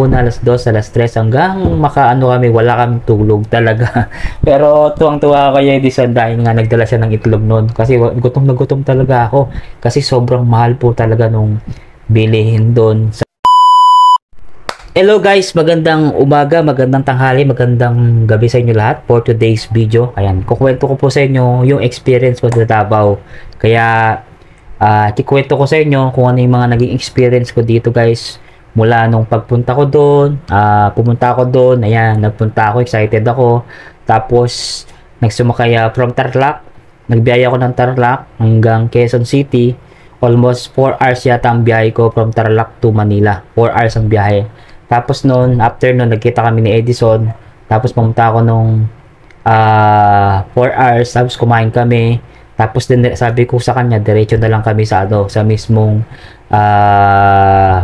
alauna, alas 2, alas 3 hanggang makaano kami, wala kaming tulog talaga. Pero tuwang-tuwa ako kay Edison dahil nga nagdala siya ng itlog noon. Kasi gutom na gutom talaga ako. Kasi sobrang mahal po talaga nung bilihin doon. Hello guys, magandang umaga, magandang tanghali, magandang gabi sa inyo lahat for today's video. Ayan, kukwento ko po sa inyo yung experience ko sa Davao. Kaya, kikwento ko sa inyo kung ano yung mga naging experience ko dito guys. Mula nung pagpunta ko doon, pumunta ako doon, ayan, nagpunta ako, excited ako. Tapos, nagsumakay from Tarlac, nagbiyaya ako ng Tarlac hanggang Quezon City. Almost 4 hours yata ang biyahe ko from Tarlac to Manila. 4 hours ang biyahe. Tapos noon, after noon, nagkita kami ni Edison. Tapos pumunta ako nung 4 hours. Tapos kumain kami. Tapos din, sabi ko sa kanya, diretso na lang kami sa sa mismong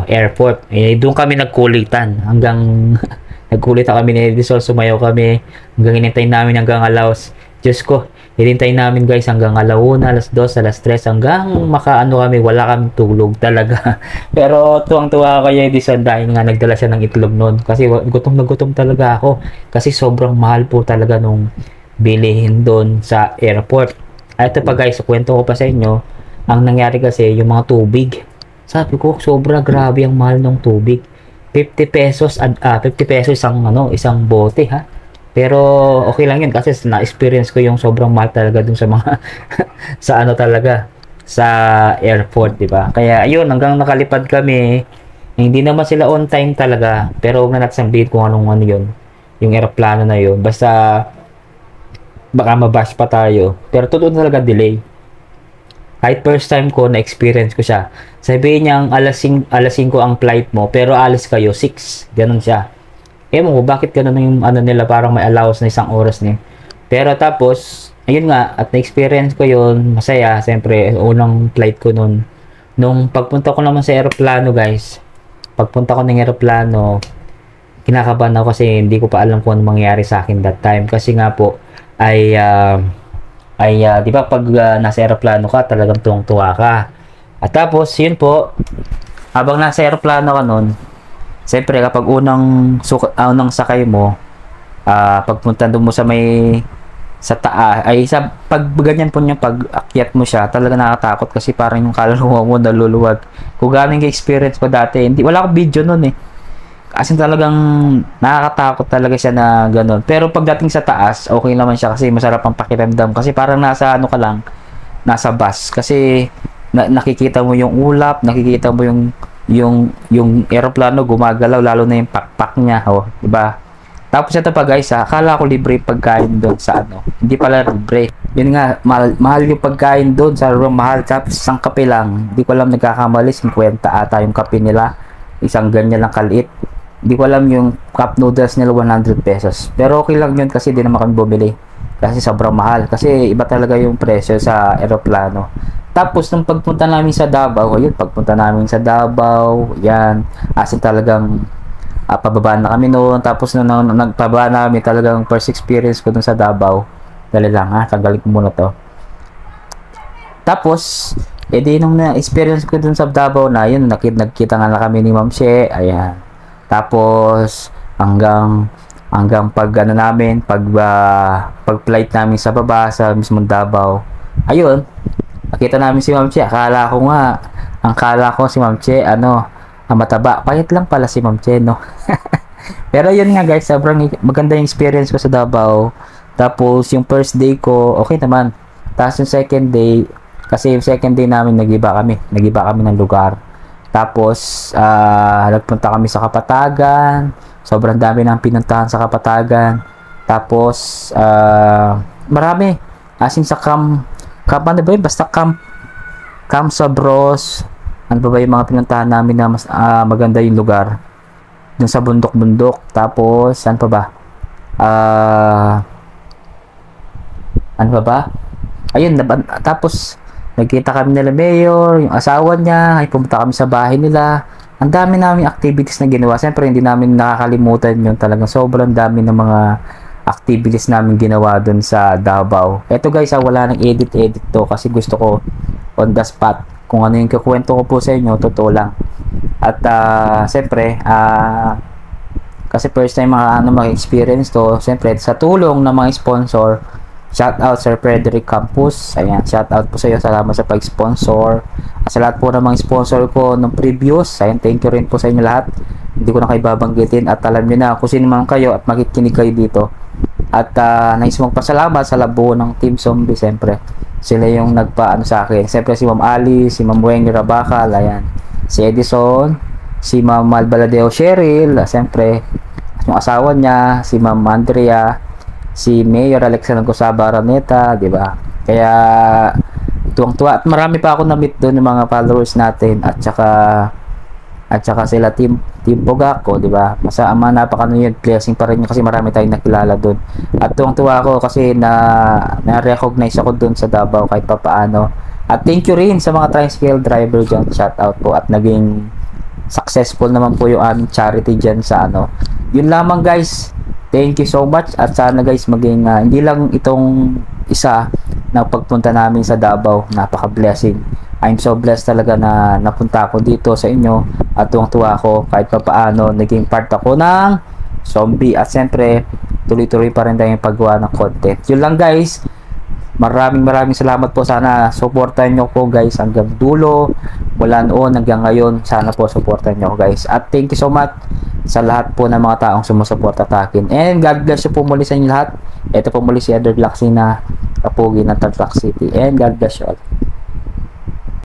airport. Doon kami nagkulitan. Hanggang nagkulitan kami ni Edison. Sumayaw kami. Hanggang hinintay namin hanggang alaos. Diyos ko, hinintay namin guys hanggang alauna, alas 2, alas 3 hanggang makaano kami, wala kaming tulog talaga. Pero tuwang-tuwa ako kay Edison dahil nga nagdala siya ng itlog noon. Kasi gutom na gutom talaga ako. Kasi sobrang mahal po talaga nung bilihin doon sa airport. Ito pa guys, kwento ko pa sa inyo. Ang nangyari kasi, yung mga tubig. Sabi ko, sobra grabe ang mahal ng tubig. 50 pesos, 50 pesos isang bote ha. Pero okay lang yun kasi na-experience ko yung sobrang mahal talaga dun sa mga sa sa airport, di ba? Kaya ayun, hanggang nakalipad kami, hindi naman sila on time talaga, pero huwag na natin sabihin kung anong yun, yung eroplano na yun. Basta baka mabash pa tayo. Pero totoo talaga delay. Kahit first time ko na-experience ko siya. Sabihin niya alas 5 ang flight mo, pero alis kayo 6. Ganun siya. Ewan ko, bakit gano'n yung nila, parang may allowance na 1 oras niya. Pero tapos, ayun nga, at na-experience ko yun, masaya. Siyempre, unang flight ko nun. Nung pagpunta ko naman sa aeroplano, guys, pagpunta ko ng aeroplano, kinakabahan ako kasi hindi ko pa alam kung ano mangyayari sa akin that time. Kasi nga po, di ba, pag nasa aeroplano ka, talagang tuwang-tuwa ka. At tapos, yun po, habang nasa aeroplano ka nun, siyempre, kapag unang sakay mo, pagpunta doon mo sa taas, pag ganyan po niya, pag akyat mo siya, talaga nakakatakot kasi parang yung kaluluwa mo naluluwag. Kung galing yung experience ko dati, wala akong video nun eh. Kasi talagang nakakatakot talaga siya na ganun. Pero pagdating sa taas, okay naman siya kasi masarap ang pakiramdam. Kasi parang nasa nasa bus. Kasi nakikita mo yung ulap, nakikita mo yung eroplano gumagalaw, lalo na yung pakpak niya, di ba? Tapos ito pa guys, akala ko libre pagkain doon sa hindi pala libre. Yun nga, mahal yung pagkain doon, sa mahal. Tapos isang kape lang, hindi ko alam, nagkakamali 50 ata yung kape nila, isang ganyan lang kaliit. Hindi ko alam yung cup noodles nila 100 pesos. Pero okay lang yun kasi di naman kami bumili. Kasi sobrang mahal. Kasi iba talaga yung presyo sa eroplano. Tapos, nung pagpunta namin sa Davao, yan, as in talagang pababa na kami noon. Tapos, nung nagpababa namin, talagang first experience ko dun sa Davao. Dali lang ha, tanggalin ko muna to. Tapos, nung na-experience ko dun sa Davao na, yun, nagkita nga na kami ni Ma'am She, ayan. Tapos, hanggang pag flight namin sa baba, sa mismong Davao, ayun, nakita namin si Ma'am Che. Akala ko si Ma'am Che, mataba. Pahit lang pala si Ma'am Che, no? Pero yun nga guys, sobrang maganda yung experience ko sa Davao. Tapos yung first day ko, okay naman. Tapos yung second day, kasi yung second day namin, nag-iba kami ng lugar. Tapos, nagpunta kami sa Kapatagan. Sobrang dami nang pinuntahan sa Kapatagan. Tapos, marami. As in sa ano ba yun? Basta Camp Sabros. Ano ba yung mga pinuntahan namin na mas maganda yung lugar? Dun sa bundok-bundok. Tapos, ano pa ba? Ano pa ba? Ayun, tapos, nagkita kami nila Mayor, yung asawa niya, ay pumunta kami sa bahay nila. Ang dami namin activities na ginawa. Siyempre, hindi namin nakakalimutan yun. Talagang sobrang dami ng mga activities namin ginawa dun sa Davao. Eto guys, wala nang edit to kasi gusto ko on the spot. Kung ano yung kukwento ko po sa inyo, totoo lang. At siyempre, Kasi first time mag-experience to. Siyempre, sa tulong ng mga sponsor, shout out Sir Frederick Campus. Ayan, shout out po sa iyo. Salamat sa pag-sponsor. At sa lahat po ng mga sponsor ko nung previous, ayan, thank you rin po sa inyo lahat. Hindi ko na kayo babanggitin at alam niyo na kung sino man kayo at makikinig kayo dito. At nais magpasalamat sa labo ng Team Zombie, siyempre. Sila yung nagpaano sa akin. Siyempre si Ma'am Ali, si Ma'am Wendy Rabacal, ayan. Si Edison, si Ma'am Malbaladeo Cheryl, siyempre yung asawa niya, si Ma'am Andrea, si Mayor Alexander Gosaba Araneta, di ba? Kaya tuwang-tuwa at marami pa ako na-meet doon ng mga followers natin at saka sila Team Pogako, di ba? Napakano yun, blessing pa rin yun kasi marami tayong nakilala doon. At tuwang-tuwa ako kasi na-recognize ako doon sa Davao kahit papaano. At thank you rin sa mga tricycle driver dyan, shout out po, at naging successful naman po yung aming charity dyan sa ano. Yun lamang guys, thank you so much at sana guys maging hindi lang itong isa na pagpunta namin sa Davao, napaka-blessing. I'm so blessed talaga na napunta ako dito sa inyo at tuwang-tuwa ako kahit pa paano naging part ako ng Zombie at siyempre tuloy-tuloy pa rin tayong paggawa ng content. Yun lang guys, maraming salamat po. Sana supportan nyo po guys hanggang dulo, mula noon hanggang ngayon. Sana po supportan nyo guys at thank you so much sa lahat po ng mga taong sumusuporta sa akin and God bless you po muli sa inyo lahat. Ito po muli si Eder Laxina, kapugi ng Tarlac City, and God bless you all.